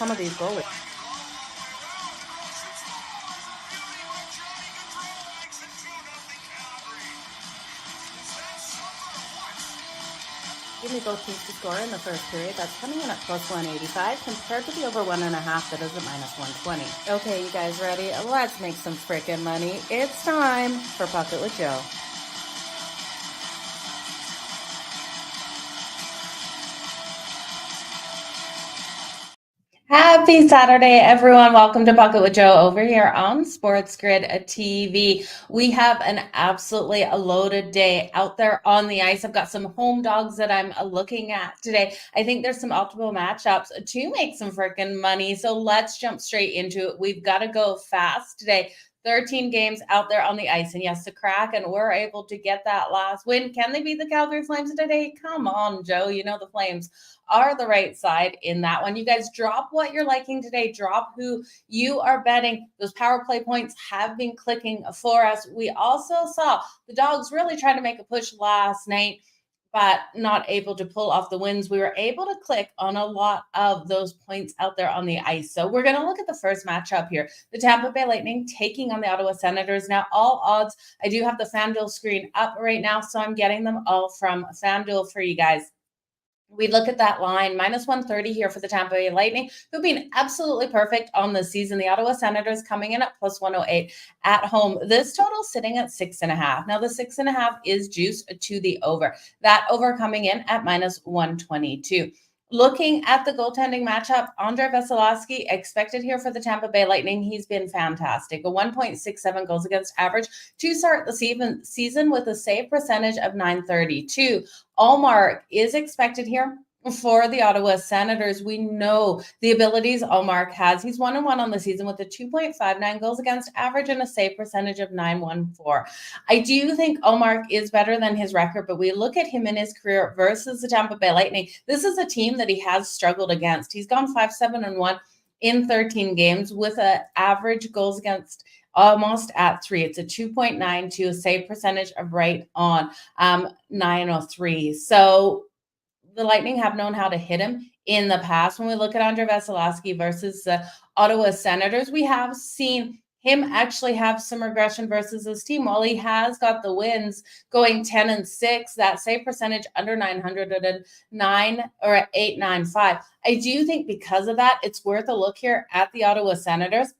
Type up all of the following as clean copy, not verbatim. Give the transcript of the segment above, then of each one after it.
some of these goalies. Give me both teams to score in the first period. That's coming in at plus 185 compared to the over 1.5 that is at minus 120. Okay, you guys ready? Let's make some freaking money. It's time for Pocket with Jo. Happy Saturday, everyone. Welcome to Pocket with Jo over here on SportsGrid TV. We have an absolutely loaded day out there on the ice. I've got some home dogs that I'm looking at today. I think there's some optimal matchups to make some freaking money. So let's jump straight into it. We've got to go fast today. 13 games out there on the ice, and yes, the Kraken were able to get that last win. Can they beat the Calgary Flames today? Come on, Jo. You know the Flames are the right side in that one. You guys drop what you're liking today. Drop who you are betting. Those power play points have been clicking for us. We also saw the Dogs really trying to make a push last night, but not able to pull off the wins. We were able to click on a lot of those points out there on the ice. So we're going to look at the first matchup here. The Tampa Bay Lightning taking on the Ottawa Senators. Now, all odds, I do have the FanDuel screen up right now, so I'm getting them all from FanDuel for you guys. We look at that line, minus 130 here for the Tampa Bay Lightning, who've been absolutely perfect on the season. The Ottawa Senators coming in at plus 108 at home. This total sitting at 6.5. Now, the 6.5 is juiced to the over. That over coming in at minus 122. Looking at the goaltending matchup, Andrei Vasilevskiy expected here for the Tampa Bay Lightning. He's been fantastic. A 1.67 goals against average to start the season with a save percentage of .932. Allmark is expected here for the Ottawa Senators. We know the abilities Allmark has. He's 1-1 on the season with a 2.59 goals against average and a save percentage of .914. I do think Allmark is better than his record, but we look at him in his career versus the Tampa Bay Lightning. This is a team that he has struggled against. He's gone 5-7-1 in 13 games with an average goals against almost at 3. It's a 2.92, a save percentage of right on 903. So the Lightning have known how to hit him in the past. When we look at Andrei Vasilevskiy versus the Ottawa Senators, we have seen him actually have some regression versus his team. While he has got the wins going 10-6, that save percentage under 909 or at 895. I do think because of that, it's worth a look here at the Ottawa Senators.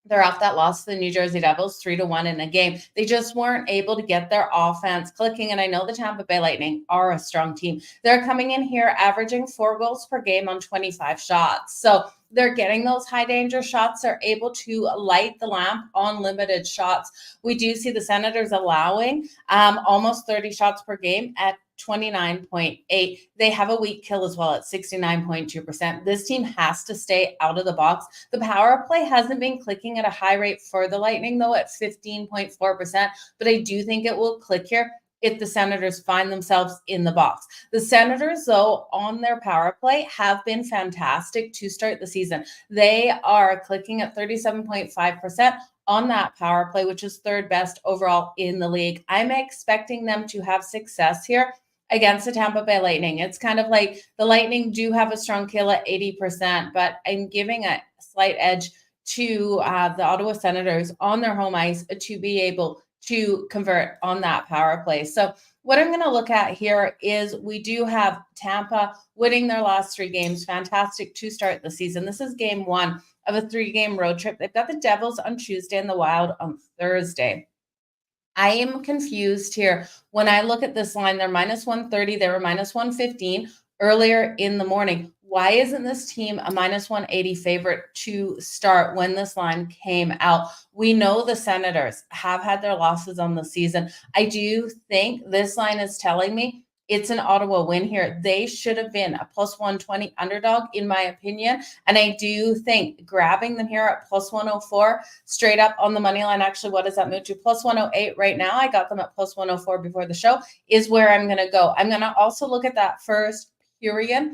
They're off that loss to the New Jersey Devils 3-1 in a game. They just weren't able to get their offense clicking. And I know the Tampa Bay Lightning are a strong team. They're coming in here averaging 4 goals per game on 25 shots. So they're getting those high danger shots. They're able to light the lamp on limited shots. We do see the Senators allowing almost 30 shots per game at 29.8. They have a weak kill as well at 69.2%. This team has to stay out of the box. The power play hasn't been clicking at a high rate for the Lightning, though, at 15.4%, but I do think it will click here if the Senators find themselves in the box. The Senators, though, on their power play have been fantastic to start the season. They are clicking at 37.5% on that power play, which is third best overall in the league. I'm expecting them to have success here against the Tampa Bay Lightning. It's kind of like the Lightning do have a strong kill at 80%, but I'm giving a slight edge to the Ottawa Senators on their home ice to be able to convert on that power play. So what I'm going to look at here is we do have Tampa winning their last 3 games. Fantastic to start the season. This is game 1 of a 3-game road trip. They've got the Devils on Tuesday and the Wild on Thursday. I am confused here. When I look at this line, they're minus 130. They were minus 115 earlier in the morning. Why isn't this team a minus 180 favorite to start when this line came out? We know the Senators have had their losses on the season. I do think this line is telling me it's an Ottawa win here. They should have been a plus 120 underdog, in my opinion. And I do think grabbing them here at plus 104, straight up on the money line, actually, what does that move to? Plus 108 right now. I got them at plus 104 before the show, is where I'm going to go. I'm going to also look at that first period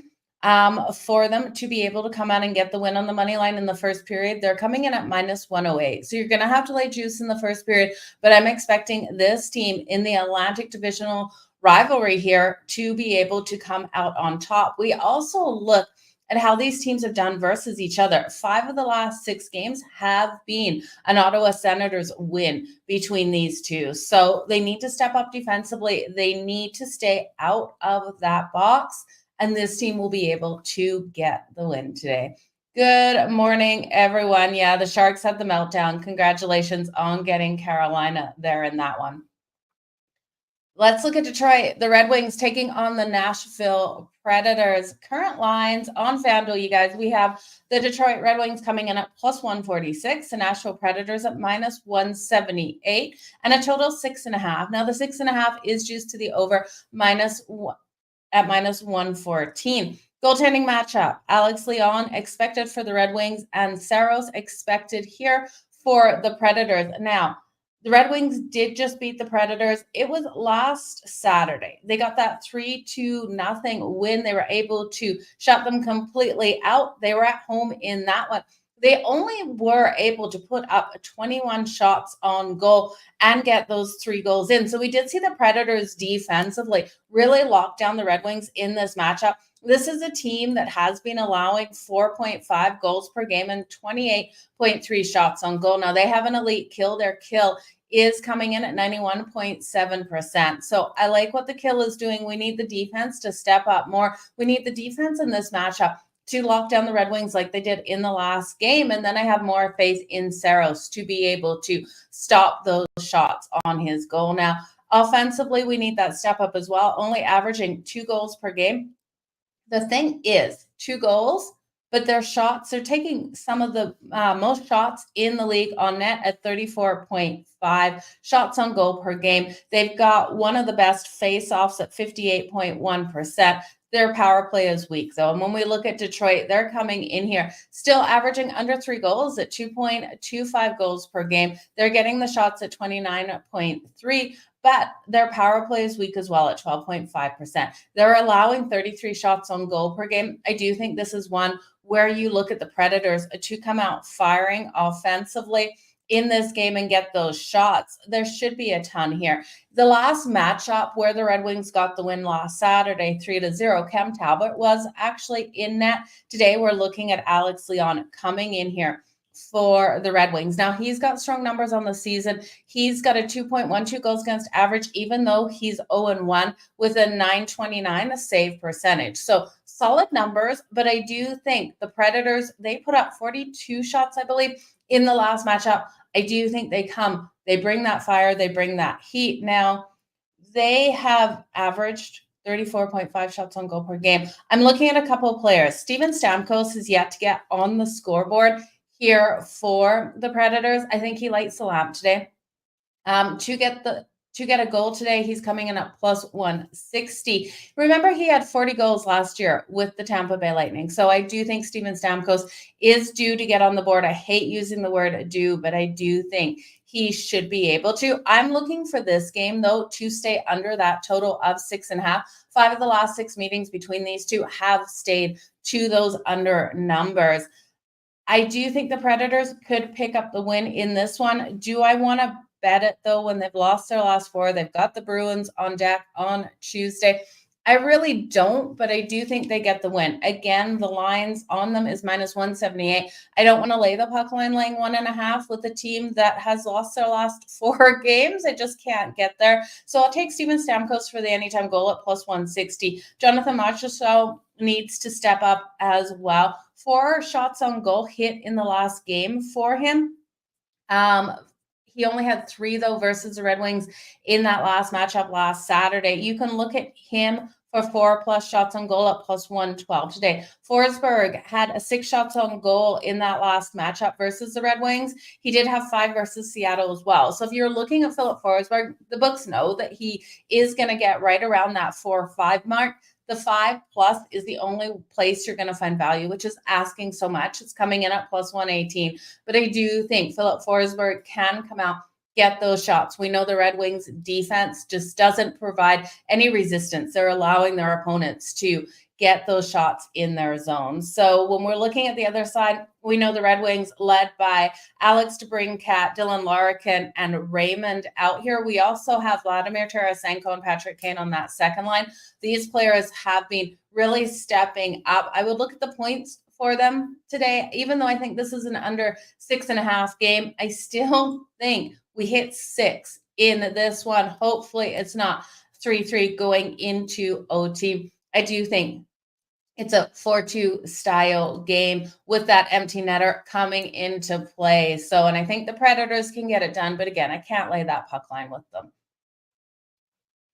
for them to be able to come out and get the win on the money line in the first period. They're coming in at minus 108. So you're going to have to lay juice in the first period, but I'm expecting this team in the Atlantic Divisional rivalry here to be able to come out on top. We also look at how these teams have done versus each other. 5 of the last 6 games have been an Ottawa Senators win between these two. So they need to step up defensively. They need to stay out of that box, and this team will be able to get the win today. Good morning, everyone. Yeah, the Sharks had the meltdown. Congratulations on getting Carolina there in that one. Let's look at Detroit. The Red Wings taking on the Nashville Predators. Current lines on FanDuel, you guys. We have the Detroit Red Wings coming in at plus 146, the Nashville Predators at minus 178, and a total 6.5. Now, the 6.5 is juiced to the over at minus 114. Goaltending matchup. Alex Leon expected for the Red Wings and Saros expected here for the Predators. Now, the Red Wings did just beat the Predators. It was last Saturday. They got that 3-0 win. They were able to shut them completely out. They were at home in that one. They only were able to put up 21 shots on goal and get those 3 goals in. So we did see the Predators defensively really lock down the Red Wings in this matchup. This is a team that has been allowing 4.5 goals per game and 28.3 shots on goal. Now, they have an elite kill. Their kill is coming in at 91.7%. So I like what the kill is doing. We need the defense to step up more. We need the defense in this matchup to lock down the Red Wings like they did in the last game. And then I have more faith in Saros to be able to stop those shots on his goal. Now, offensively, we need that step up as well, only averaging 2 goals per game. The thing is, 2 goals, but their shots, they're taking some of the most shots in the league on net at 34.5 shots on goal per game. They've got one of the best face-offs at 58.1%. Their power play is weak, though. And when we look at Detroit, they're coming in here still averaging under 3 goals at 2.25 goals per game. They're getting the shots at 29.3, but their power play is weak as well at 12.5%. They're allowing 33 shots on goal per game. I do think this is one where you look at the Predators to come out firing offensively in this game and get those shots. There should be a ton here. The last matchup where the Red Wings got the win last Saturday, 3-0, Cam Talbot was actually in net. Today, we're looking at Alex Leon coming in here for the Red Wings. Now, he's got strong numbers on the season. He's got a 2.12 goals against average, even though he's 0-1 with a .929 save percentage. So solid numbers, but I do think the Predators, they put up 42 shots, I believe, in the last matchup. I do think they bring that fire, they bring that heat. Now, they have averaged 34.5 shots on goal per game. I'm looking at a couple of players. Steven Stamkos is yet to get on the scoreboard here for the Predators. I think he lights the lamp today. To get a goal today, he's coming in at plus 160. Remember, he had 40 goals last year with the Tampa Bay Lightning. So I do think Steven Stamkos is due to get on the board. I hate using the word due, but I do think he should be able to. I'm looking for this game, though, to stay under that total of 6.5. 5 of the last 6 meetings between these two have stayed to those under numbers. I do think the Predators could pick up the win in this one. Do I want to bet it, though, when they've lost their last 4? They've got the Bruins on deck on Tuesday. I really don't, but I do think they get the win. Again, the lines on them is minus 178. I don't want to lay the puck line laying 1.5 with a team that has lost their last 4 games. I just can't get there. So I'll take Steven Stamkos for the anytime goal at plus 160. Jonathan Marchessault needs to step up as well. 4 shots on goal hit in the last game for him. He only had 3, though, versus the Red Wings in that last matchup last Saturday. You can look at him for 4+ shots on goal at plus 112 today. Forsberg had 6 shots on goal in that last matchup versus the Red Wings. He did have 5 versus Seattle as well. So if you're looking at Philip Forsberg, the books know that he is going to get right around that 4-5 mark. The 5+ is the only place you're going to find value, which is asking so much. It's coming in at plus 118. But I do think Philip Forsberg can come out, get those shots. We know the Red Wings defense just doesn't provide any resistance. They're allowing their opponents to get those shots in their zone. So when we're looking at the other side, we know the Red Wings led by Alex DeBrincat, Dylan Larkin, and Raymond out here. We also have Vladimir Tarasenko and Patrick Kane on that second line. These players have been really stepping up. I would look at the points for them today. Even though I think this is an under 6.5 game, I still think we hit 6 in this one. Hopefully it's not 3-3 going into OT. I do think it's a 4-2 style game with that empty netter coming into play. So, and I think the Predators can get it done. But again, I can't lay that puck line with them.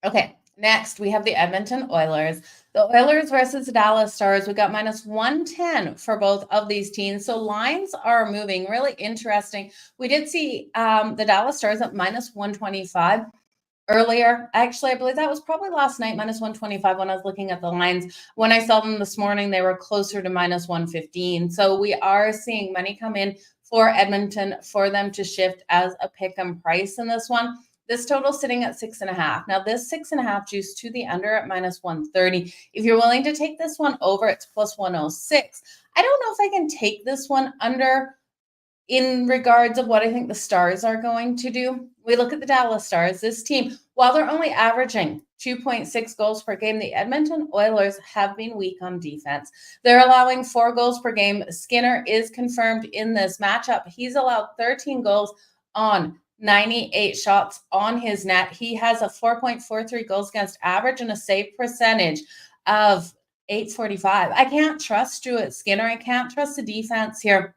Okay, next we have the Edmonton Oilers. The Oilers versus the Dallas Stars. We got -110 for both of these teams. So lines are moving really interesting. We did see the Dallas Stars at -125 earlier. Actually, I believe that was probably last night, -125 when I was looking at the lines. When I saw them this morning, they were closer to -115. So we are seeing money come in for Edmonton for them to shift as a pick 'em price in this one. This total sitting at 6.5. Now, this 6.5 juice to the under at -130. If you're willing to take this one over, it's +106. I don't know if I can take this one under in regards of what I think the Stars are going to do. We look at the Dallas Stars. This team, while they're only averaging 2.6 goals per game, the Edmonton Oilers have been weak on defense. They're allowing 4 goals per game. Skinner is confirmed in this matchup. He's allowed 13 goals on 98 shots on his net. He has a 4.43 goals against average and a save percentage of .845. I can't trust Stuart Skinner. I can't trust the defense here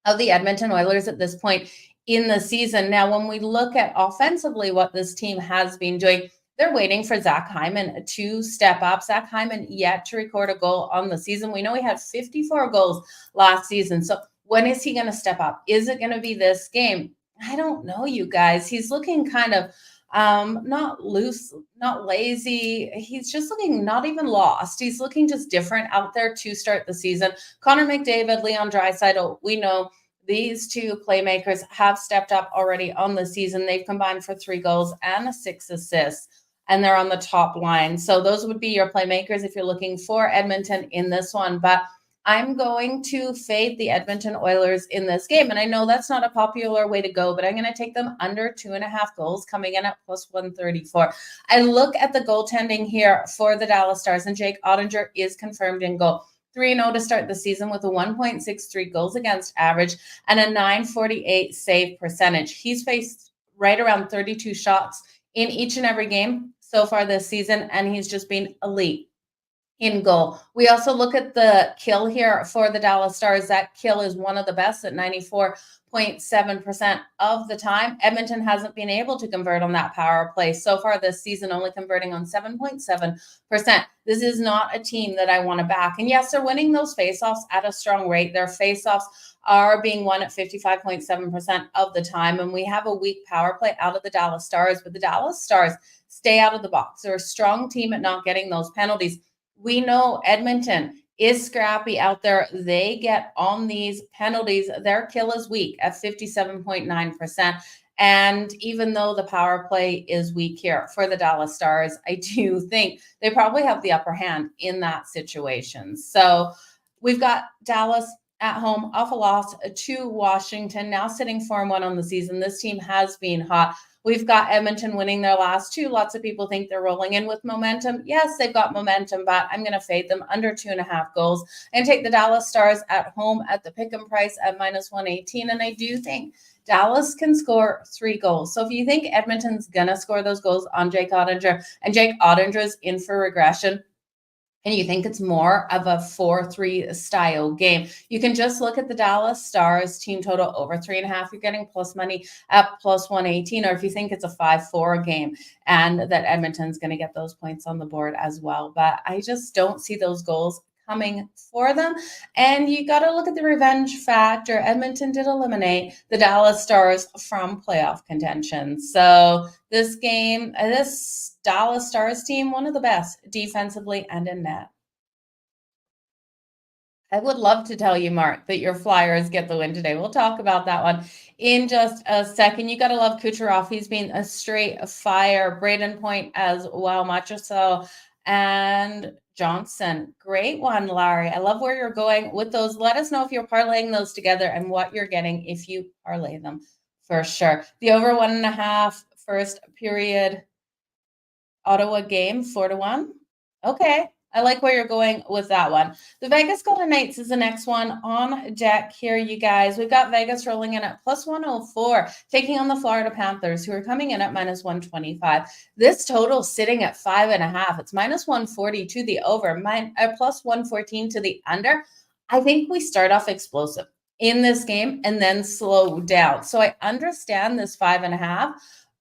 of the Edmonton Oilers at this point in the season. Now, when we look at offensively what this team has been doing, they're waiting for Zach Hyman to step up. Zach Hyman yet to record a goal on the season. We know he had 54 goals last season. So when is he going to step up? Is it going to be this game? I don't know, you guys. He's looking kind of not loose, not lazy. He's just looking not even lost. He's looking just different out there to start the season. Connor McDavid, Leon Draisaitl, we know these two playmakers have stepped up already on the season. They've combined for 3 goals and 6 assists, and they're on the top line. So those would be your playmakers if you're looking for Edmonton in this one. But I'm going to fade the Edmonton Oilers in this game. And I know that's not a popular way to go, but I'm going to take them under 2.5 goals coming in at +134. I look at the goaltending here for the Dallas Stars, and Jake Ottinger is confirmed in goal. 3-0 to start the season with a 1.63 goals against average and a .948 save percentage. He's faced right around 32 shots in each and every game so far this season, and he's just been elite in goal. We also look at the kill here for the Dallas Stars. That kill is one of the best at 94.7% of the time. Edmonton hasn't been able to convert on that power play so far this season, only converting on 7.7%. This is not a team that I want to back. And yes, they're winning those faceoffs at a strong rate. Their faceoffs are being won at 55.7% of the time. And we have a weak power play out of the Dallas Stars, but the Dallas Stars stay out of the box. They're a strong team at not getting those penalties. We know Edmonton is scrappy out there. They get on these penalties. Their kill is weak at 57.9%. And even though the power play is weak here for the Dallas Stars, I do think they probably have the upper hand in that situation. So we've got Dallas at home off a loss to Washington, now sitting 4-1 on the season. This team has been hot. We've got Edmonton winning their last 2. Lots of people think they're rolling in with momentum. Yes, they've got momentum, but I'm going to fade them under 2.5 goals and take the Dallas Stars at home at the pick 'em price at -118. And I do think Dallas can score 3 goals. So if you think Edmonton's going to score those goals on Jake Ottinger, and Jake Ottinger's in for regression, and you think it's more of a 4-3 style game, you can just look at the Dallas Stars team total over 3.5. You're getting plus money at +118. Or if you think it's a 5-4 game and that Edmonton's going to get those points on the board as well. But I just don't see those goals coming for them. And you got to look at the revenge factor. Edmonton did eliminate the Dallas Stars from playoff contention. So this game, this Dallas Stars team, one of the best defensively and in net. I would love to tell you, Mark, that your Flyers get the win today. We'll talk about that one in just a second. You got to love Kucherov. He's been a straight fire. Braden Point as well, much so. And Johnson. Great one, Larry. I love where you're going with those. Let us know if you're parlaying those together and what you're getting if you parlay them for sure. The over 1.5 first period Ottawa game, 4-1. Okay. I like where you're going with that one. The Vegas Golden Knights is the next one on deck here, you guys. We've got Vegas rolling in at plus 104, taking on the Florida Panthers, who are coming in at minus 125. This total sitting at 5.5. It's minus 140 to the over, plus 114 to the under. I think we start off explosive in this game and then slow down. So I understand this 5.5,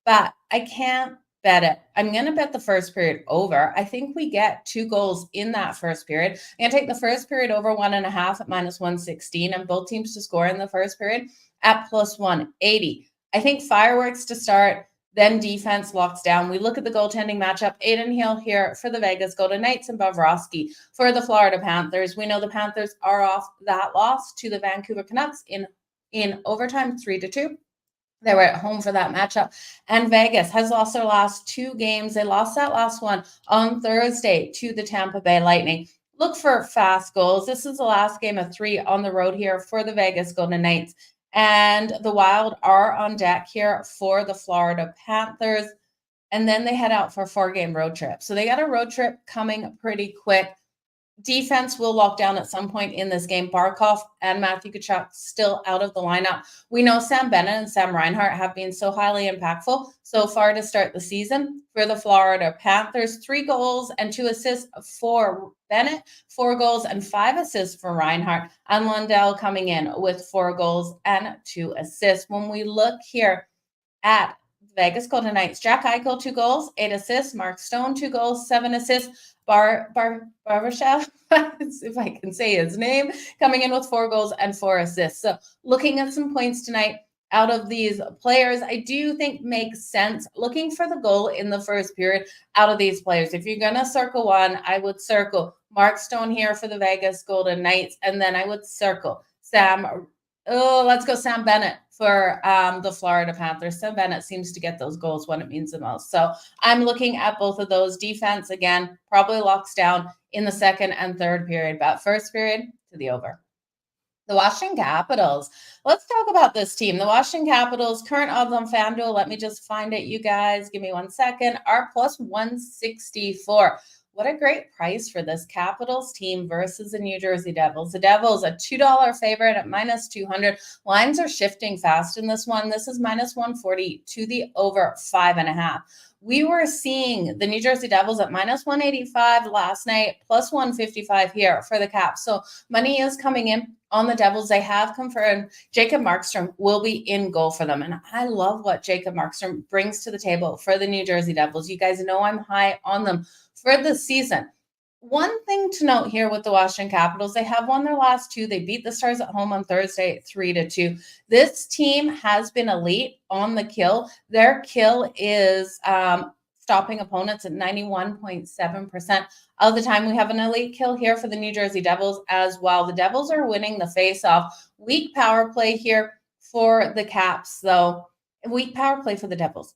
but I can't bet it. I'm going to bet the first period over. I think we get 2 goals in that first period. I'm going to take the first period over 1.5 at minus 116 and both teams to score in the first period at plus 180. I think fireworks to start, then defense locks down. We look at the goaltending matchup. Adin Hill here for the Vegas Golden Knights and Bobrovsky for the Florida Panthers. We know the Panthers are off that loss to the Vancouver Canucks in overtime, 3-2. They were at home for that matchup. And Vegas has lost their last 2 games. They lost that last one on Thursday to the Tampa Bay Lightning. Look for fast goals. This is the last game of 3 on the road here for the Vegas Golden Knights. And the Wild are on deck here for the Florida Panthers. And then they head out for a 4-game road trip. So they got a road trip coming pretty quick. Defense will lock down at some point in this game. Barkov and Matthew Tkachuk still out of the lineup. We know Sam Bennett and Sam Reinhart have been so highly impactful so far to start the season for the Florida Panthers. 3 goals and 2 assists for Bennett, 4 goals and 5 assists for Reinhart, and Lundell coming in with 4 goals and 2 assists. When we look here at Vegas Golden Knights, Jack Eichel, 2 goals, 8 assists. Mark Stone, 2 goals, 7 assists. Barbashev, if I can say his name, coming in with 4 goals and 4 assists. So looking at some points tonight out of these players, I do think makes sense. Looking for the goal in the first period out of these players. If you're going to circle one, I would circle Mark Stone here for the Vegas Golden Knights. And then I would circle Sam Bennett for the Florida Panthers. Sam Bennett seems to get those goals when it means the most. So I'm looking at both of those. Defense, again, probably locks down in the second and third period, but first period to the over. The Washington Capitals. Let's talk about this team. The Washington Capitals, current odds on FanDuel. Let me just find it, you guys. Give me 1 second. Are plus 164. What a great price for this Capitals team versus the New Jersey Devils. The Devils, a $2 favorite at minus 200. Lines are shifting fast in this one. This is minus 140 to the over 5.5. We were seeing the New Jersey Devils at minus 185 last night, plus 155 here for the Caps. So money is coming in on the Devils. They have confirmed Jacob Markstrom will be in goal for them. And I love what Jacob Markstrom brings to the table for the New Jersey Devils. You guys know I'm high on them for the season. One thing to note here with the Washington Capitals, they have won their last 2. They beat the Stars at home on Thursday, 3-2. This team has been elite on the kill. Their kill is stopping opponents at 91.7% of the time. We have an elite kill here for the New Jersey Devils as well. The Devils are winning the face-off. Weak power play here for the Caps, though. Weak power play for the Devils.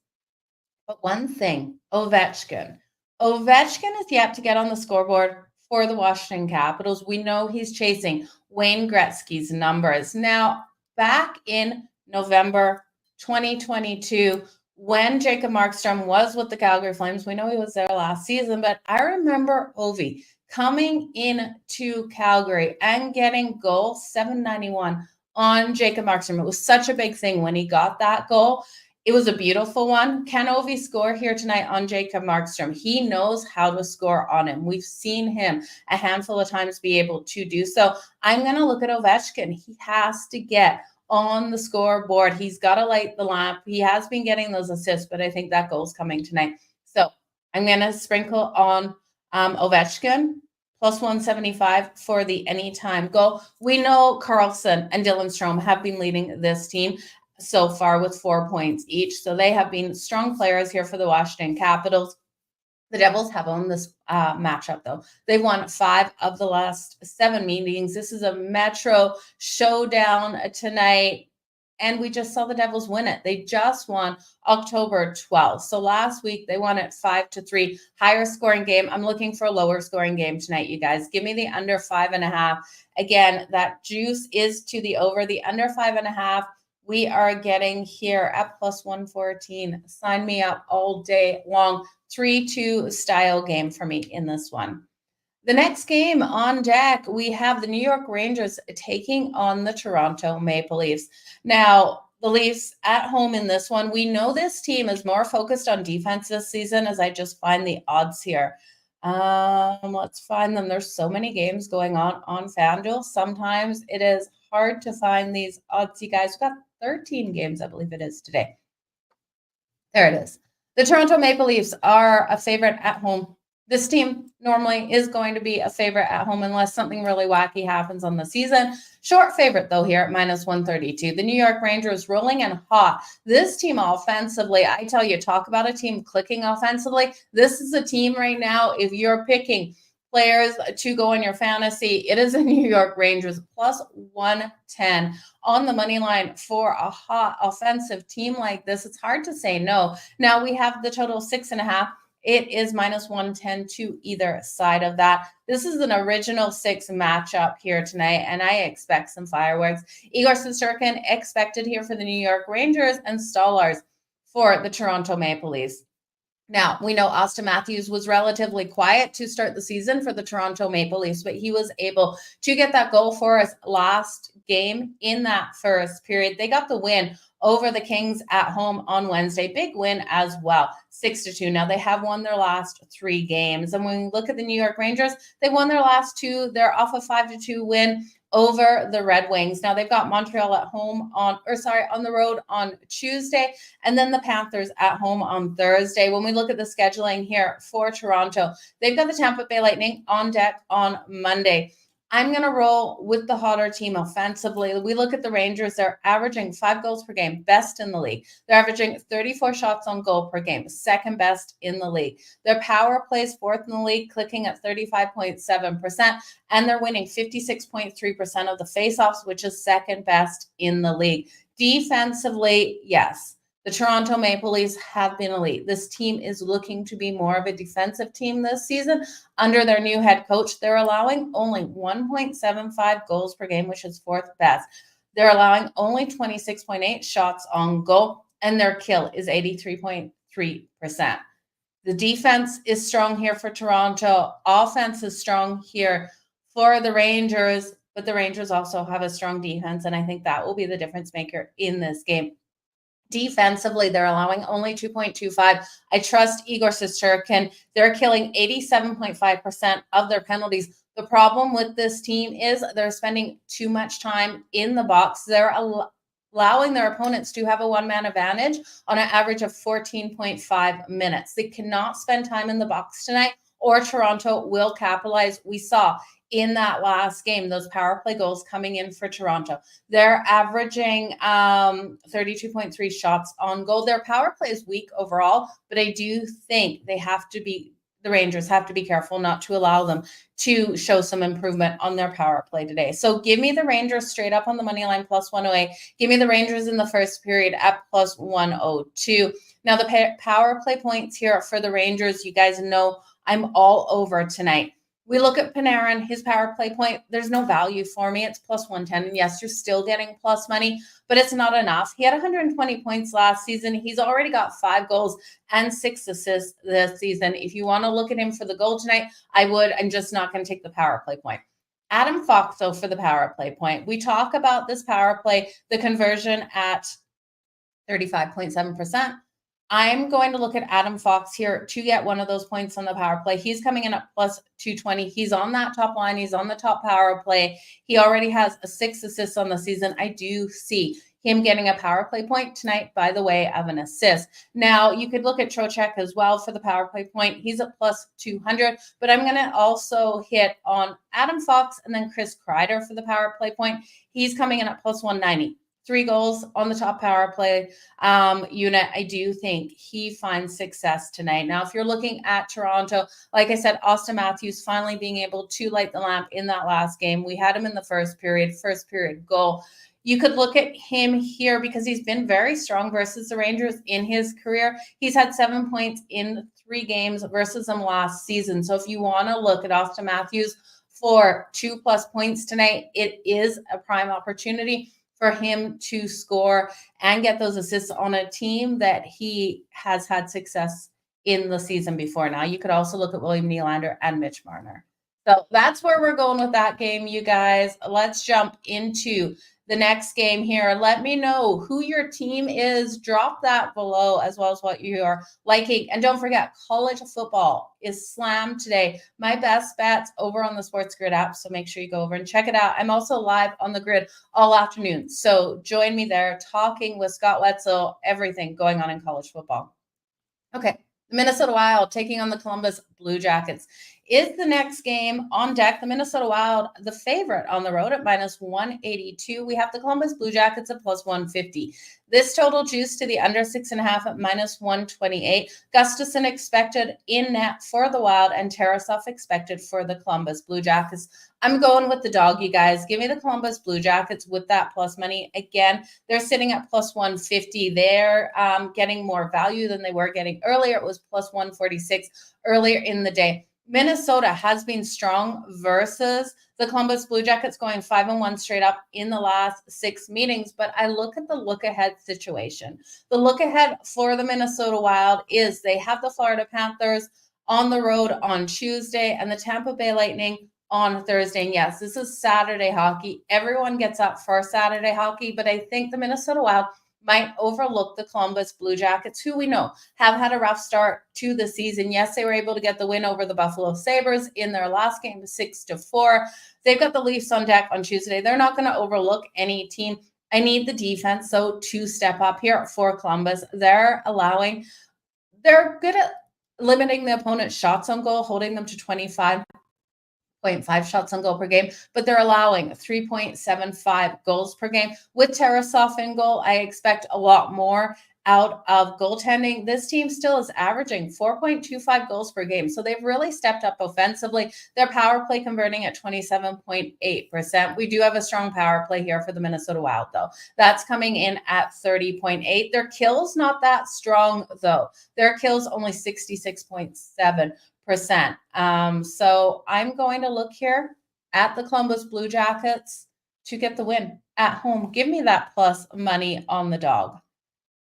But one thing, Ovechkin is yet to get on the scoreboard for the Washington Capitals. We know he's chasing Wayne Gretzky's numbers. Now, back in November 2022, when Jacob Markstrom was with the Calgary Flames, we know he was there last season, but I remember Ovi coming into Calgary and getting goal 791 on Jacob Markstrom. It was such a big thing when he got that goal. It was a beautiful one. Can Ovi score here tonight on Jacob Markstrom? He knows how to score on him. We've seen him a handful of times be able to do so. I'm going to look at Ovechkin. He has to get on the scoreboard. He's got to light the lamp. He has been getting those assists, but I think that goal's coming tonight. So I'm going to sprinkle on Ovechkin, plus 175 for the anytime goal. We know Carlson and Dylan Strome have been leading this team so far with 4 points each. So they have been strong players here for the Washington Capitals. The Devils have owned this matchup, though. They've won 5 of the last 7 meetings. This is a Metro showdown tonight. and we just saw the Devils win it. They just won October 12th. So last week they won it 5-3, higher scoring game. I'm looking for a lower scoring game tonight, you guys. Give me the under 5.5. Again, that juice is to the over. The under 5.5, we are getting here at plus 114. Sign me up all day long. 3-2 style game for me in this one. The next game on deck, we have the New York Rangers taking on the Toronto Maple Leafs. Now, the Leafs at home in this one. We know this team is more focused on defense this season, as I just find the odds here. Let's find them. There's so many games going on FanDuel. Sometimes it is hard to find these odds, you guys. We've got 13 games, I believe it is today. There it is. The Toronto Maple Leafs are a favorite at home. This team normally is going to be a favorite at home unless something really wacky happens on the season. Short favorite, though, here at minus 132. The New York Rangers rolling and hot. This team offensively, I tell you, talk about a team clicking offensively. This is a team right now, if you're picking players to go in your fantasy, it is a New York Rangers plus 110 on the money line for a hot offensive team like this. It's hard to say no. Now we have the total 6.5. It is minus 110 to either side of that. This is an original 6 matchup here tonight, and I expect some fireworks. Igor Shesterkin expected here for the New York Rangers and Stolarz for the Toronto Maple Leafs. Now, we know Austin Matthews was relatively quiet to start the season for the Toronto Maple Leafs, but he was able to get that goal for us last game in that first period. They got the win over the Kings at home on Wednesday. Big win as well, 6-2. Now, they have won their last 3 games. And when we look at the New York Rangers, they won their last 2. They're off a 5-2 win over the Red Wings. Now they've got Montreal at home on the road on Tuesday, and then the Panthers at home on Thursday. When we look at the scheduling here for Toronto, they've got the Tampa Bay Lightning on deck on Monday. I'm going to roll with the hotter team offensively. We look at the Rangers. They're averaging 5 goals per game, best in the league. They're averaging 34 shots on goal per game, second best in the league. Their power plays 4th in the league, clicking at 35.7%, and they're winning 56.3% of the faceoffs, which is second best in the league. Defensively, yes, the Toronto Maple Leafs have been elite. This team is looking to be more of a defensive team this season. Under their new head coach, they're allowing only 1.75 goals per game, which is 4th best. They're allowing only 26.8 shots on goal, and their kill is 83.3%. The defense is strong here for Toronto. Offense is strong here for the Rangers, but the Rangers also have a strong defense, and I think that will be the difference maker in this game. Defensively, they're allowing only 2.25. I trust Igor Shesterkin. They're killing 87.5% of their penalties. The problem with this team is they're spending too much time in the box. They're allowing their opponents to have a one-man advantage on an average of 14.5 minutes. They cannot spend time in the box tonight, or Toronto will capitalize. We saw in that last game, those power play goals coming in for Toronto. They're averaging 32.3 shots on goal. Their power play is weak overall, but I do think the Rangers have to be careful not to allow them to show some improvement on their power play today. So give me the Rangers straight up on the money line, plus 108. Give me the Rangers in the first period at plus 102. Now the power play points here for the Rangers, you guys know I'm all over tonight. We look at Panarin, his power play point. There's no value for me. It's plus 110. And yes, you're still getting plus money, but it's not enough. He had 120 points last season. He's already got 5 goals and 6 assists this season. If you want to look at him for the goal tonight, I would. I'm just not going to take the power play point. Adam Fox, though, for the power play point. We talk about this power play, the conversion at 35.7%. I'm going to look at Adam Fox here to get one of those points on the power play. He's coming in at plus 220. He's on that top line. He's on the top power play. He already has 6 assists on the season. I do see him getting a power play point tonight by the way of an assist. Now, you could look at Trocheck as well for the power play point. He's at plus 200, but I'm going to also hit on Adam Fox and then Chris Kreider for the power play point. He's coming in at plus 190. 3 goals on the top power play unit. I do think he finds success tonight. Now, if you're looking at Toronto, like I said, Austin Matthews finally being able to light the lamp in that last game. We had him in the first period goal. You could look at him here because he's been very strong versus the Rangers in his career. He's had 7 points in 3 games versus them last season. So if you want to look at Austin Matthews for 2+ points tonight, it is a prime opportunity for him to score and get those assists on a team that he has had success in the season before. Now, you could also look at William Nylander and Mitch Marner. So that's where we're going with that game, you guys. Let's jump into the next game here. Let me know who your team is. Drop that below, as well as what you are liking. And don't forget, college football is slammed today. My best bets over on the SportsGrid app, so make sure you go over and check it out. I'm also live on the grid all afternoon, so join me there, talking with Scott Wetzel, everything going on in college football. Okay, the Minnesota Wild taking on the Columbus Blue Jackets is the next game on deck. The Minnesota Wild, the favorite on the road at -182. We have the Columbus Blue Jackets at +150. This total juice to the under 6.5 at -128. Gustafsson expected in net for the Wild and Tarasov expected for the Columbus Blue Jackets. I'm going with the dog, you guys. Give me the Columbus Blue Jackets with that plus money. Again, they're sitting at +150. They're getting more value than they were getting earlier. It was +146 earlier in the day. Minnesota has been strong versus the Columbus Blue Jackets, going 5-1 straight up in the last 6 meetings. But I look at the look-ahead situation. The look-ahead for the Minnesota Wild is they have the Florida Panthers on the road on Tuesday and the Tampa Bay Lightning on Thursday. And yes, this is Saturday hockey. Everyone gets up for Saturday hockey, but I think the Minnesota Wild might overlook the Columbus Blue Jackets, who we know have had a rough start to the season. Yes, they were able to get the win over the Buffalo Sabres in their last game, 6-4. They've got the Leafs on deck on Tuesday. They're not going to overlook any team. I need the defense, so to step up here for Columbus. They're good at limiting the opponent's shots on goal, holding them to 25.5 shots on goal per game, but they're allowing 3.75 goals per game. With Tarasov in goal, I expect a lot more out of goaltending. This team still is averaging 4.25 goals per game, so they've really stepped up offensively. Their power play converting at 27.8%. We do have a strong power play here for the Minnesota Wild, though. That's coming in at 30.8. Their kills not that strong, though. Their kills only 66.7%. So I'm going to look here at the Columbus Blue Jackets to get the win at home. Give me that plus money on the dog.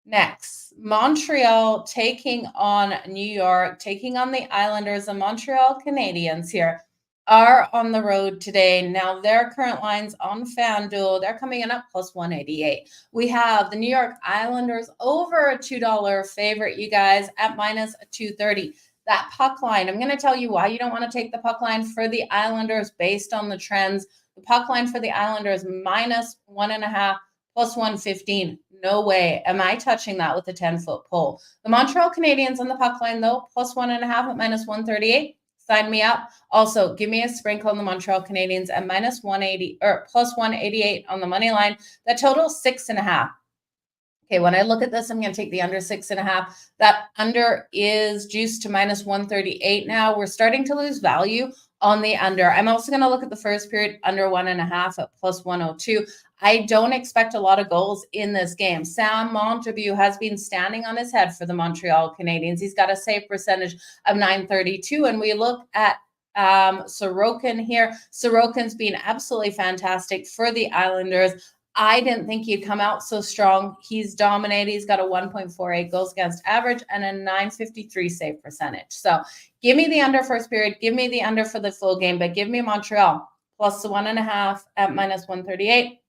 Next, Montreal taking on New York, taking on the Islanders. The Montreal Canadiens here are on the road today. Now, their current lines on FanDuel, they're coming in at +188. We have the New York Islanders over a $2 favorite, you guys, at -230. That puck line, I'm going to tell you why you don't want to take the puck line for the Islanders based on the trends. The puck line for the Islanders -1.5, +115. No way am I touching that with a 10-foot pole. The Montreal Canadiens on the puck line, though, +1.5 at -138. Sign me up. Also, give me a sprinkle on the Montreal Canadiens at -180 or +188 on the money line. That total 6.5. Okay, when I look at this, I'm going to take the under 6.5. That under is juiced to -138 now. We're starting to lose value on the under. I'm also going to look at the first period under 1.5 at +102. I don't expect a lot of goals in this game. Sam Montague has been standing on his head for the Montreal Canadiens. He's got a save percentage of .932. And we look at Sorokin here. Sorokin's been absolutely fantastic for the Islanders. I didn't think he'd come out so strong. He's dominated. He's got a 1.48 goals against average and a .953 save percentage. So give me the under first period. Give me the under for the full game, but give me Montreal +1.5 at -138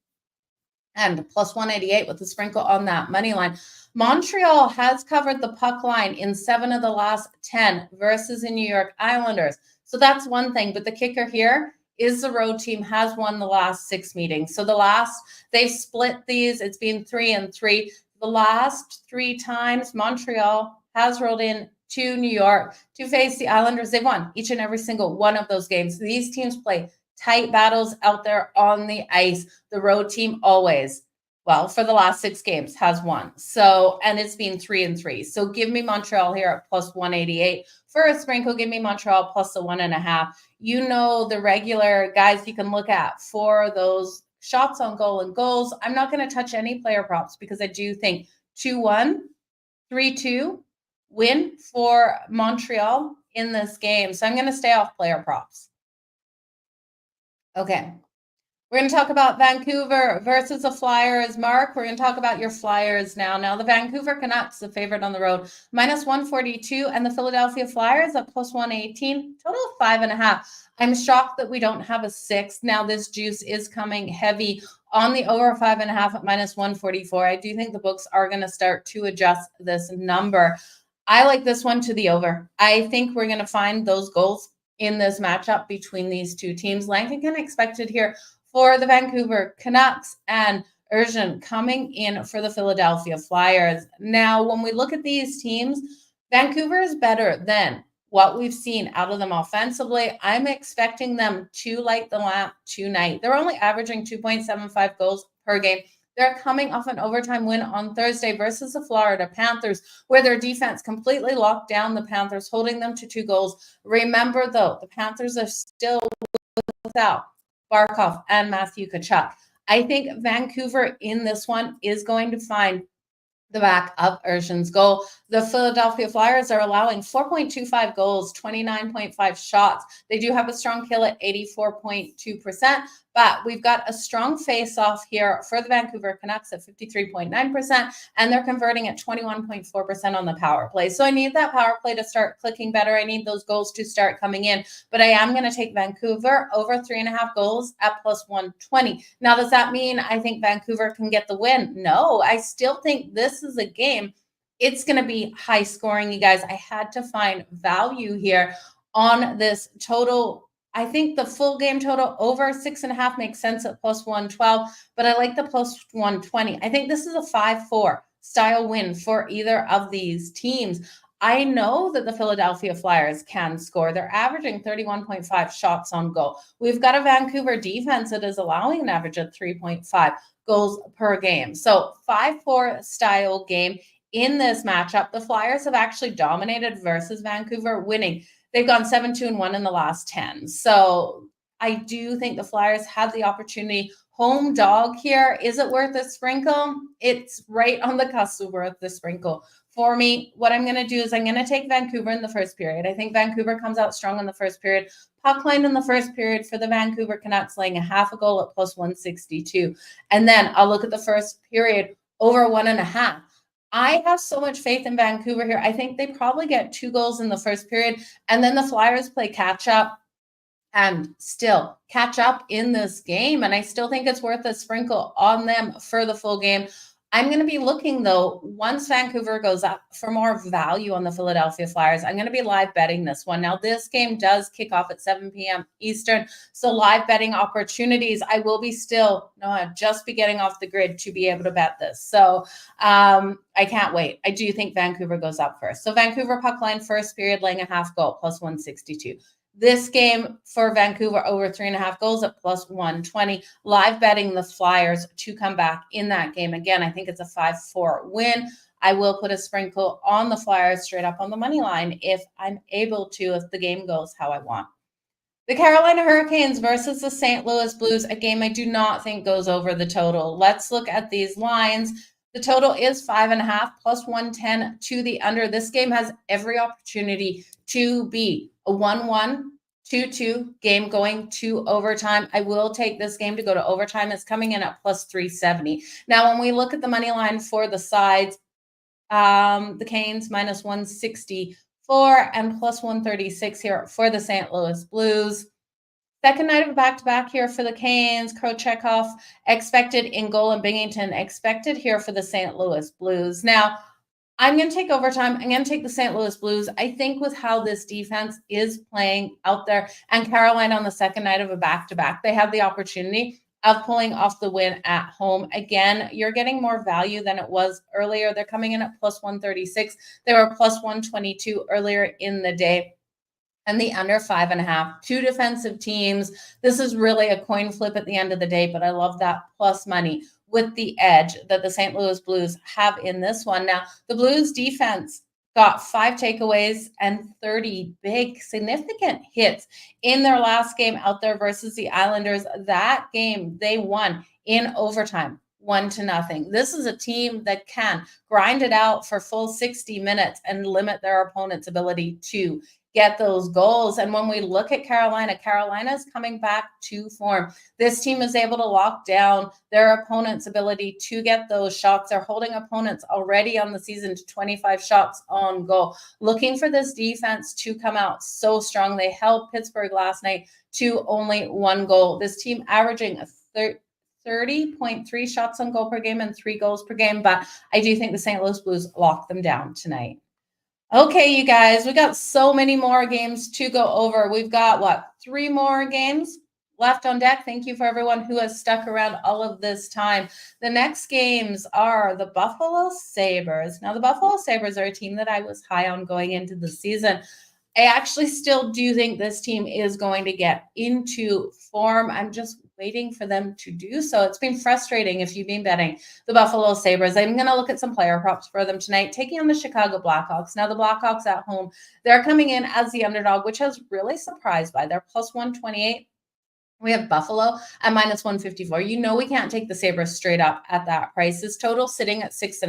and +188 with a sprinkle on that money line. Montreal has covered the puck line in 7 of the last 10 versus the New York Islanders. So that's one thing. But the kicker here is the road team has won the last 6 meetings. So they've split these. It's been 3-3. The last 3 times Montreal has rolled in to New York to face the Islanders. They've won each and every single one of those games. These teams play tight battles out there on the ice. The road team always, well, for the last 6 games has won. So, and it's been 3-3. So give me Montreal here at +188. For a sprinkle, give me Montreal +1.5. You know, the regular guys you can look at for those shots on goal and goals. I'm not going to touch any player props because I do think 2-1, 3-2 win for Montreal in this game. So I'm going to stay off player props. Okay. We're going to talk about Vancouver versus the Flyers. Mark, we're going to talk about your Flyers now. Now, the Vancouver Canucks, the favorite on the road, -142, and the Philadelphia Flyers at +118, total of 5.5. I'm shocked that we don't have a 6. Now, this juice is coming heavy on the over 5.5 at -144. I do think the books are going to start to adjust this number. I like this one to the over. I think we're going to find those goals in this matchup between these two teams. Langton expected here for the Vancouver Canucks, and Urgent coming in for the Philadelphia Flyers. Now, when we look at these teams, Vancouver is better than what we've seen out of them offensively. I'm expecting them to light the lamp tonight. They're only averaging 2.75 goals per game. They're coming off an overtime win on Thursday versus the Florida Panthers, where their defense completely locked down the Panthers, holding them to 2 goals. Remember, though, the Panthers are still without Barkov and Matthew Tkachuk. I think Vancouver in this one is going to find the back of Urgent's goal. The Philadelphia Flyers are allowing 4.25 goals, 29.5 shots. They do have a strong kill at 84.2%, but we've got a strong face-off here for the Vancouver Canucks at 53.9%, and they're converting at 21.4% on the power play. So I need that power play to start clicking better. I need those goals to start coming in, but I am going to take Vancouver over 3.5 goals at +120. Now, does that mean I think Vancouver can get the win? No, I still think this is a game. It's going to be high scoring, you guys. I had to find value here on this total. I think the full game total over 6.5 makes sense at +112, but I like the +120. I think this is a 5-4 style win for either of these teams. I know that the Philadelphia Flyers can score. They're averaging 31.5 shots on goal. We've got a Vancouver defense that is allowing an average of 3.5 goals per game. So 5-4 style game in this matchup. The Flyers have actually dominated versus Vancouver, winning. They've gone 7-2-1 in the last 10. So I do think the Flyers have the opportunity. Home dog here. Is it worth a sprinkle? It's right on the cusp of worth the sprinkle. For me, what I'm going to do is I'm going to take Vancouver in the first period. I think Vancouver comes out strong in the first period. Puck line in the first period for the Vancouver Canucks, laying a half a goal at +162. And then I'll look at the first period over 1.5. I have so much faith in Vancouver here. I think they probably get 2 goals in the first period, and then the Flyers play catch up and still catch up in this game. And I still think it's worth a sprinkle on them for the full game. I'm going to be looking, though, once Vancouver goes up, for more value on the Philadelphia Flyers. I'm going to be live betting this one. Now, this game does kick off at 7 p.m. Eastern, so live betting opportunities. I will be still just be getting off the grid to be able to bet this. So I can't wait. I do think Vancouver goes up first. So Vancouver puck line first period, laying a half goal, +162. This game for Vancouver over 3.5 goals at +120. Live betting the Flyers to come back in that game. Again, I think it's a 5-4 win. I will put a sprinkle on the Flyers straight up on the money line if I'm able to, if the game goes how I want. The Carolina Hurricanes versus the St. Louis Blues, a game I do not think goes over the total. Let's look at these lines. The total is 5.5 +110 to the under. This game has every opportunity to be a 1-1, 2-2 game going to overtime. I will take this game to go to overtime. It's coming in at +370. Now, when we look at the money line for the sides, the Canes -164 and +136 here for the St. Louis Blues. Second night of a back-to-back here for the Canes. Krochekov expected in goal, and Binghamton expected here for the St. Louis Blues. Now, I'm going to take overtime. I'm going to take the St. Louis Blues. I think with how this defense is playing out there, and Carolina on the second night of a back-to-back, they have the opportunity of pulling off the win at home. Again, you're getting more value than it was earlier. They're coming in at +136. They were +122 earlier in the day. And the under 5.5, 2 defensive teams. This is really a coin flip at the end of the day, but I love that plus money with the edge that the St. Louis Blues have in this one. Now, the Blues defense got 5 takeaways and 30 big, significant hits in their last game out there versus the Islanders. That game, they won in overtime, 1-0. This is a team that can grind it out for full 60 minutes and limit their opponent's ability to get those goals. And when we look at Carolina is coming back to form. This team is able to lock down their opponent's ability to get those shots. They're holding opponents already on the season to 25 shots on goal. Looking for this defense to come out so strong. They held Pittsburgh last night to only 1 goal. This team averaging a 30.3 shots on goal per game and 3 goals per game. But I do think the St. Louis Blues lock them down tonight. Okay, you guys, we got so many more games to go over. We've got, 3 more games left on deck. Thank you for everyone who has stuck around all of this time. The next games are the Buffalo Sabres. Now, the Buffalo Sabres are a team that I was high on going into the season. I actually still do think this team is going to get into form. I'm just waiting for them to do so. It's been frustrating if you've been betting the Buffalo Sabres. I'm going to look at some player props for them tonight, taking on the Chicago Blackhawks. Now, the Blackhawks at home, they're coming in as the underdog, which has really surprised by their plus 128. We have Buffalo at minus 154. You know we can't take the Sabres straight up at that price. This total sitting at 6.5.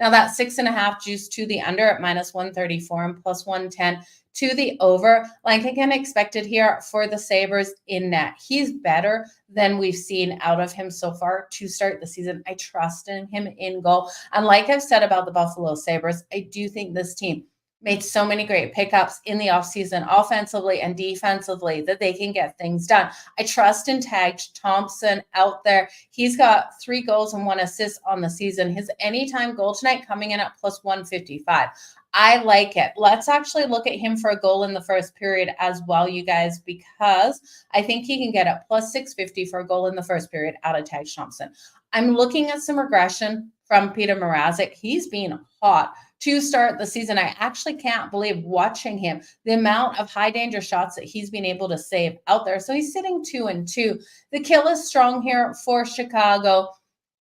Now that 6.5 juice to the under at minus 134 and plus 110 to the over. Like again, expected here for the Sabres in net. He's better than we've seen out of him so far to start the season. I trust in him in goal. And like I've said about the Buffalo Sabres, I do think this team made so many great pickups in the offseason, offensively and defensively, that they can get things done. I trust in Tage Thompson out there. He's got 3 goals and 1 assist on the season. His anytime goal tonight coming in at plus 155. I like it. Let's actually look at him for a goal in the first period as well, you guys, because I think he can get a plus 650 for a goal in the first period out of Tage Thompson. I'm looking at some regression from Peter Mrazek. He's been hot to start the season. I actually can't believe watching him, the amount of high danger shots that he's been able to save out there. So he's sitting 2-2. The kill is strong here for Chicago.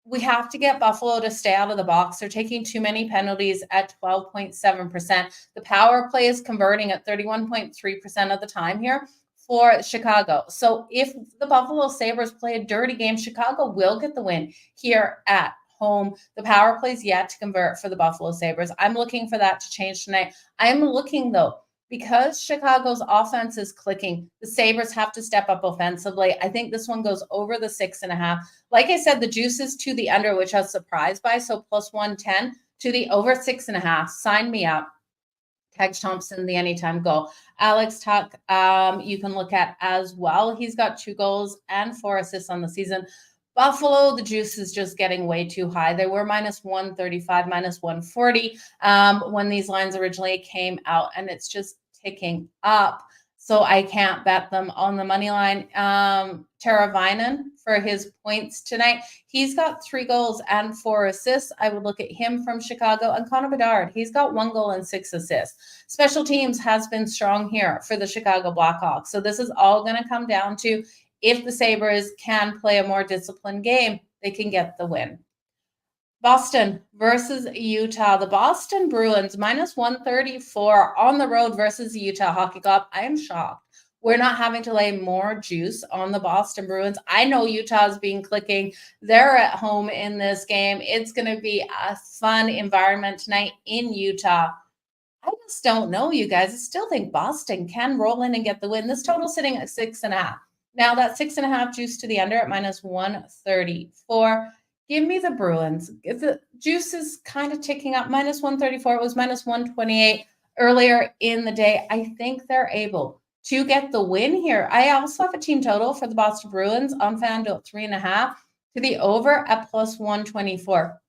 We have to get Buffalo to stay out of the box. They're taking too many penalties at 12.7%. The power play is converting at 31.3% of the time here for Chicago. So if the Buffalo Sabres play a dirty game, Chicago will get the win here at home. The power plays yet to convert for the Buffalo Sabres. I'm looking for that to change tonight. I'm looking, though, because Chicago's offense is clicking, the Sabres have to step up offensively. I think this one goes over the 6.5. Like I said, the juice is to the under, which I was surprised by. So plus 110 to the over 6.5. Sign me up. Tage Thompson, the anytime goal. Alex Tuch, you can look at as well. He's got 2 goals and 4 assists on the season. Buffalo, the juice is just getting way too high. They were minus 135, minus 140 when these lines originally came out, and it's just ticking up. So I can't bet them on the money line. Teravainen for his points tonight. He's got 3 goals and 4 assists. I would look at him from Chicago. And Connor Bedard, he's got 1 goal and 6 assists. Special teams has been strong here for the Chicago Blackhawks. So this is all going to come down to if the Sabres can play a more disciplined game, they can get the win. Boston versus Utah. The Boston Bruins minus 134 on the road versus the Utah Hockey Club. I am shocked we're not having to lay more juice on the Boston Bruins. I know Utah's been clicking. They're at home in this game. It's going to be a fun environment tonight in Utah. I just don't know, you guys. I still think Boston can roll in and get the win. This total sitting at 6.5. Now that 6.5 juice to the under at minus 134. Give me the Bruins. If the juice is kind of ticking up, minus 134. It was minus 128 earlier in the day. I think they're able to get the win here. I also have a team total for the Boston Bruins on FanDuel 3.5 to the over at plus 124.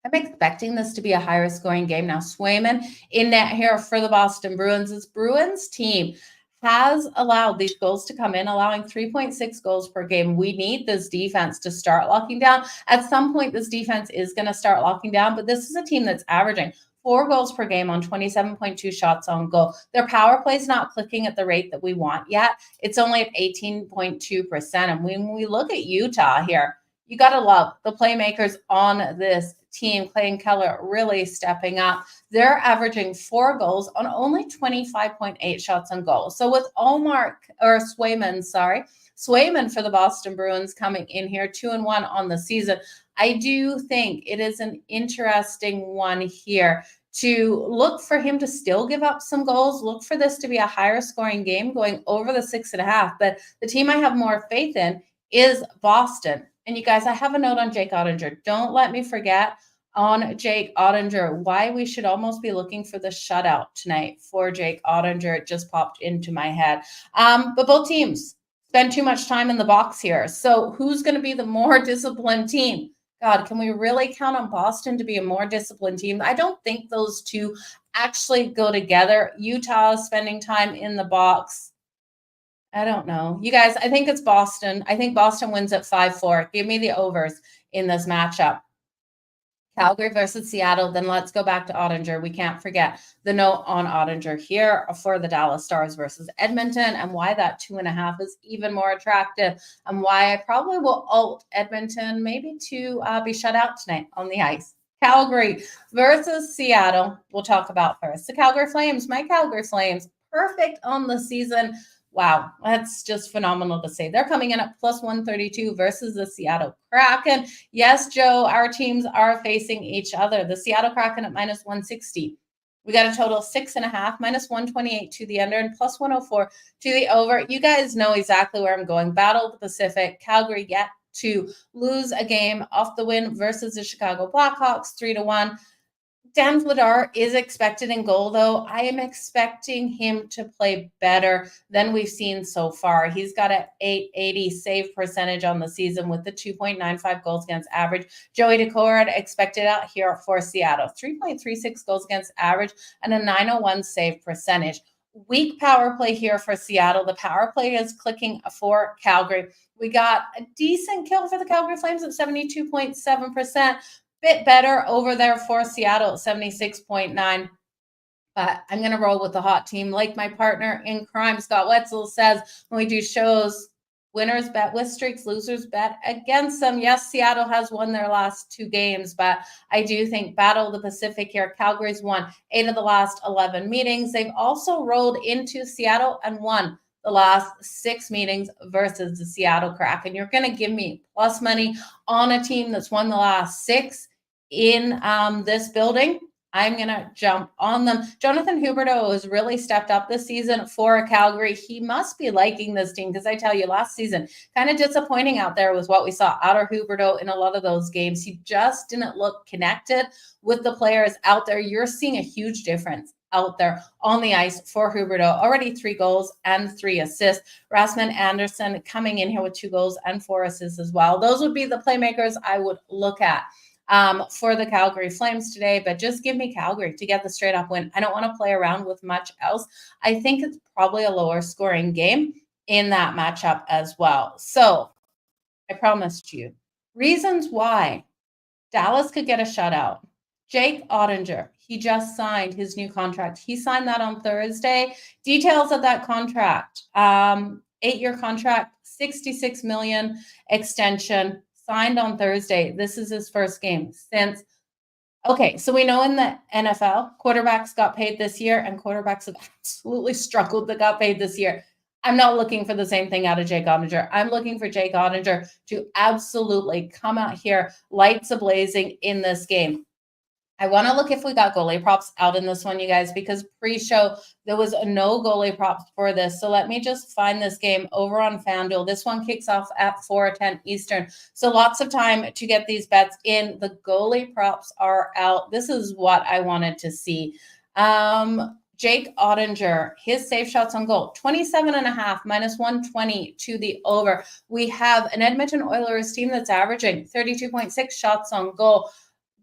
I'm expecting this to be a higher scoring game. Now, Swayman in net here for the Boston Bruins. This Bruins team has allowed these goals to come in, allowing 3.6 goals per game. We need this defense to start locking down. At some point, this defense is going to start locking down, but this is a team that's averaging 4 goals per game on 27.2 shots on goal. Their power play is not clicking at the rate that we want yet. It's only at 18.2%. And when we look at Utah here, you got to love the playmakers on this team. Clay and Keller really stepping up. They're averaging 4 goals on only 25.8 shots on goal. So with Swayman Swayman for the Boston Bruins coming in here, 2-1 on the season. I do think it is an interesting one here to look for him to still give up some goals, look for this to be a higher scoring game going over the 6.5. But the team I have more faith in is Boston. And you guys, I have a note on Jake Oettinger. Don't let me forget on Jake Oettinger why we should almost be looking for the shutout tonight for Jake Oettinger. It just popped into my head. But both teams spend too much time in the box here. So who's going to be the more disciplined team? God, can we really count on Boston to be a more disciplined team? I don't think those two actually go together. Utah spending time in the box. I don't know. You guys, I think it's Boston. I think Boston wins at 5-4. Give me the overs in this matchup. Calgary versus Seattle, then let's go back to Oettinger. We can't forget the note on Oettinger here for the Dallas Stars versus Edmonton and why that 2.5 is even more attractive and why I probably will alt Edmonton maybe to be shut out tonight on the ice. Calgary versus Seattle, we'll talk about first. The Calgary Flames, my Calgary Flames, perfect on the season. Wow, that's just phenomenal to say. They're coming in at plus 132 versus the Seattle Kraken. Yes, Joe, our teams are facing each other. The Seattle Kraken at minus 160. We got a total of 6.5, minus 128 to the under and plus 104 to the over. You guys know exactly where I'm going. Battle of the Pacific. Calgary yet to lose a game off the win versus the Chicago Blackhawks, 3-1. Dan Vladar is expected in goal, though. I am expecting him to play better than we've seen so far. He's got an 880 save percentage on the season with the 2.95 goals against average. Joey Daccord expected out here for Seattle, 3.36 goals against average and a 901 save percentage. Weak power play here for Seattle. The power play is clicking for Calgary. We got a decent kill for the Calgary Flames at 72.7%. Bit better over there for Seattle at 76.9. But I'm going to roll with the hot team. Like my partner in crime, Scott Wetzel, says when we do shows, winners bet with streaks, losers bet against them. Yes, Seattle has won their last 2 games, but I do think Battle of the Pacific here. Calgary's won 8 of the last 11 meetings. They've also rolled into Seattle and won the last 6 meetings versus the Seattle Kraken. You're going to give me plus money on a team that's won the last 6 in this building. I'm going to jump on them. Jonathan Huberdeau has really stepped up this season for Calgary. He must be liking this team because I tell you, last season, kind of disappointing out there was what we saw out of Huberdeau in a lot of those games. He just didn't look connected with the players out there. You're seeing a huge difference out there on the ice for Huberdeau. Already 3 goals and 3 assists. Rasmus Anderson coming in here with 2 goals and 4 assists as well. Those would be the playmakers I would look at for the Calgary Flames today, but just give me Calgary to get the straight up win. I don't want to play around with much else. I think it's probably a lower scoring game in that matchup as well. So I promised you reasons why Dallas could get a shutout. Jake Oettinger, he just signed his new contract. He signed that on Thursday. Details of that contract, 8-year contract, $66 million extension, signed on Thursday. This is his first game since. Okay, so we know in the NFL, quarterbacks got paid this year and quarterbacks have absolutely struggled that got paid this year. I'm not looking for the same thing out of Jake Oettinger. I'm looking for Jake Oettinger to absolutely come out here lights a-blazing in this game. I want to look if we got goalie props out in this one, you guys, because pre-show there was no goalie props for this. So let me just find this game over on FanDuel. This one kicks off at 4:10 Eastern. So lots of time to get these bets in. The goalie props are out. This is what I wanted to see. Jake Oettinger, his save shots on goal, 27.5, minus 120 to the over. We have an Edmonton Oilers team that's averaging 32.6 shots on goal.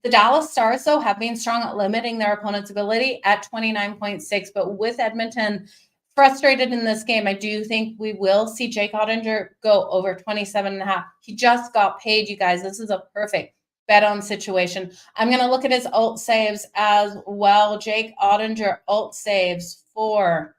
The Dallas Stars, though, have been strong at limiting their opponent's ability at 29.6. But with Edmonton frustrated in this game, I do think we will see Jake Oettinger go over 27.5. He just got paid, you guys. This is a perfect bet on situation. I'm going to look at his alt saves as well. Jake Oettinger alt saves for,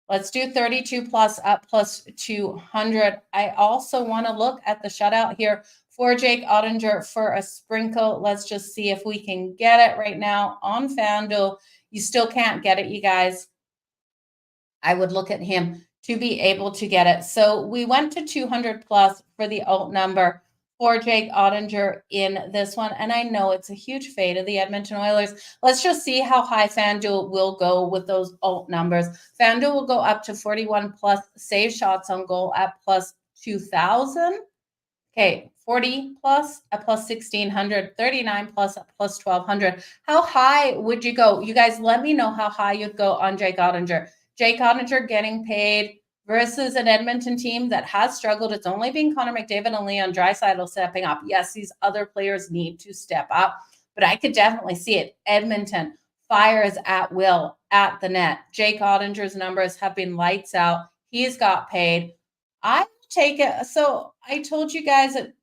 let's do 32 plus up plus 200. I also want to look at the shutout here for Jake Oettinger for a sprinkle. Let's just see if we can get it right now on FanDuel. You still can't get it, you guys. I would look at him to be able to get it. So we went to 200 plus for the alt number for Jake Ottinger in this one. And I know it's a huge fade of the Edmonton Oilers. Let's just see how high FanDuel will go with those alt numbers. FanDuel will go up to 41 plus save shots on goal at plus 2,000. Okay, 40 plus at plus 1,600, 39 plus at plus 1,200. How high would you go? You guys, let me know how high you'd go on Jake Ottinger. Jake Ottinger getting paid versus an Edmonton team that has struggled. It's only been Connor McDavid and Leon Draisaitl stepping up. Yes, these other players need to step up, but I could definitely see it. Edmonton fires at will at the net. Jake Ottinger's numbers have been lights out. He's got paid. I take it. So I told you guys at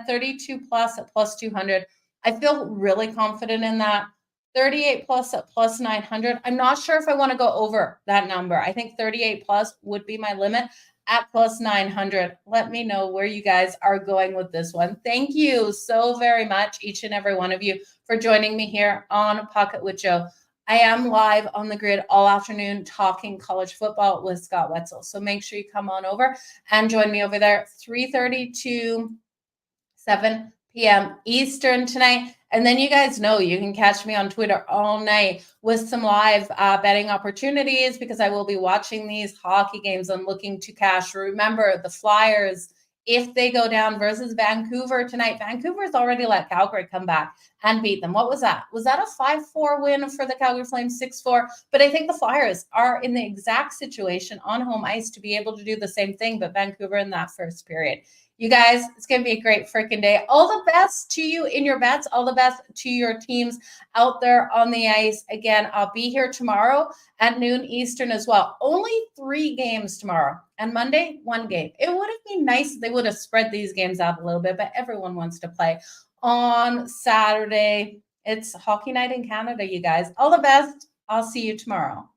32 plus at plus 200. I feel really confident in that. 38 plus at plus 900. I'm not sure if I want to go over that number. I think 38 plus would be my limit at plus 900. Let me know where you guys are going with this one. Thank you so very much, each and every one of you, for joining me here on Pocket with Jo. I am live on the grid all afternoon talking college football with Scott Wetzel. So make sure you come on over and join me over there 3:30 to 7 p.m. Eastern tonight. And then you guys know you can catch me on Twitter all night with some live betting opportunities because I will be watching these hockey games and looking to cash. Remember, the Flyers, if they go down versus Vancouver tonight, Vancouver's already let Calgary come back and beat them. What was that? Was that a 5-4 win for the Calgary Flames, 6-4? But I think the Flyers are in the exact situation on home ice to be able to do the same thing, but Vancouver in that first period. You guys, it's going to be a great freaking day. All the best to you in your bets. All the best to your teams out there on the ice. Again, I'll be here tomorrow at noon Eastern as well. Only 3 games tomorrow. And Monday, 1 game. It would have been nice if they would have spread these games out a little bit, but everyone wants to play. On Saturday, it's hockey night in Canada, you guys. All the best. I'll see you tomorrow.